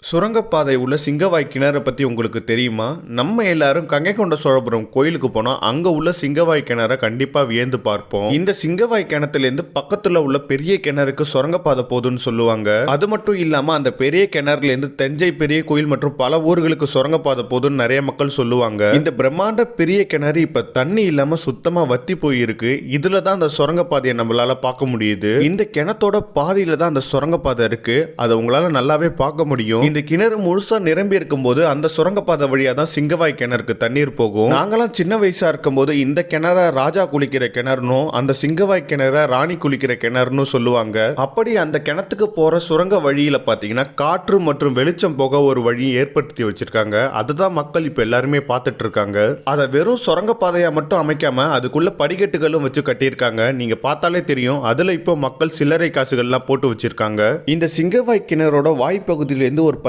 சுரங்கப்பாதை உள்ள சிங்கவாய் கிணறு பற்றி உங்களுக்கு தெரியுமா? நம்ம எல்லாரும் கங்கைகொண்ட சோழபுரம் கோயிலுக்கு போனால் அங்கே உள்ள சிங்கவாய் கிணறை கண்டிப்பாக வியந்து பார்ப்போம். இந்த சிங்கவாய் கிணத்துலேருந்து பக்கத்தில் உள்ள பெரிய கிணறுக்கு சுரங்கப்பாதை போகுதுன்னு சொல்லுவாங்க. அது மட்டும் இல்லாமல் அந்த பெரிய கிணறுலேருந்து தஞ்சை பெரிய கோயில் மற்றும் பல ஊர்களுக்கு சுரங்கப்பாதை போகுதுன்னு நிறைய மக்கள் சொல்லுவாங்க. இந்த பிரம்மாண்ட பெரிய கிணறு இப்போ தண்ணி இல்லாமல் சுத்தமாக வத்தி போயிருக்கு. இதில் தான் அந்த சுரங்கப்பாதையை நம்மளால பார்க்க முடியுது. இந்த கிணத்தோட பாதியில தான் அந்த சுரங்கப்பாதை இருக்கு. அதை உங்களால நல்லாவே பார்க்க முடியும். இந்த கிணறு முழுசா நிரம்பி இருக்கும் போது அந்த சுரங்கப்பாதை வழியா தான் சிங்கவாய் கிணறுக்கு தண்ணீர் போகும். நாங்களாம் சின்ன வயசா இருக்கும் போது இந்த கிணற ராஜா குளிக்கிற கிணறுனும் அந்த சிங்கவாய் கிணற ராணி குளிக்கிற கிணறுன்னு சொல்லுவாங்க. அப்படி அந்த கிணத்துக்கு போற சுரங்க வழியில பாத்தீங்கன்னா காற்று மற்றும் வெளிச்சம் போக ஒரு வழி ஏற்படுத்தி வச்சிருக்காங்க. அதுதான் மக்கள் இப்ப எல்லாருமே பார்த்துட்டு இருக்காங்க. அதை வெறும் சுரங்கப்பாதையா மட்டும் அமைக்காம அதுக்குள்ள படிக்கட்டுகளும் வச்சு கட்டியிருக்காங்க. நீங்க பார்த்தாலே தெரியும். அதுல இப்போ மக்கள் சில்லறை காசுகள்லாம் போட்டு வச்சிருக்காங்க. இந்த சிங்கவாய் கிணறோட வாய்ப்பகுதியிலிருந்து ஒரு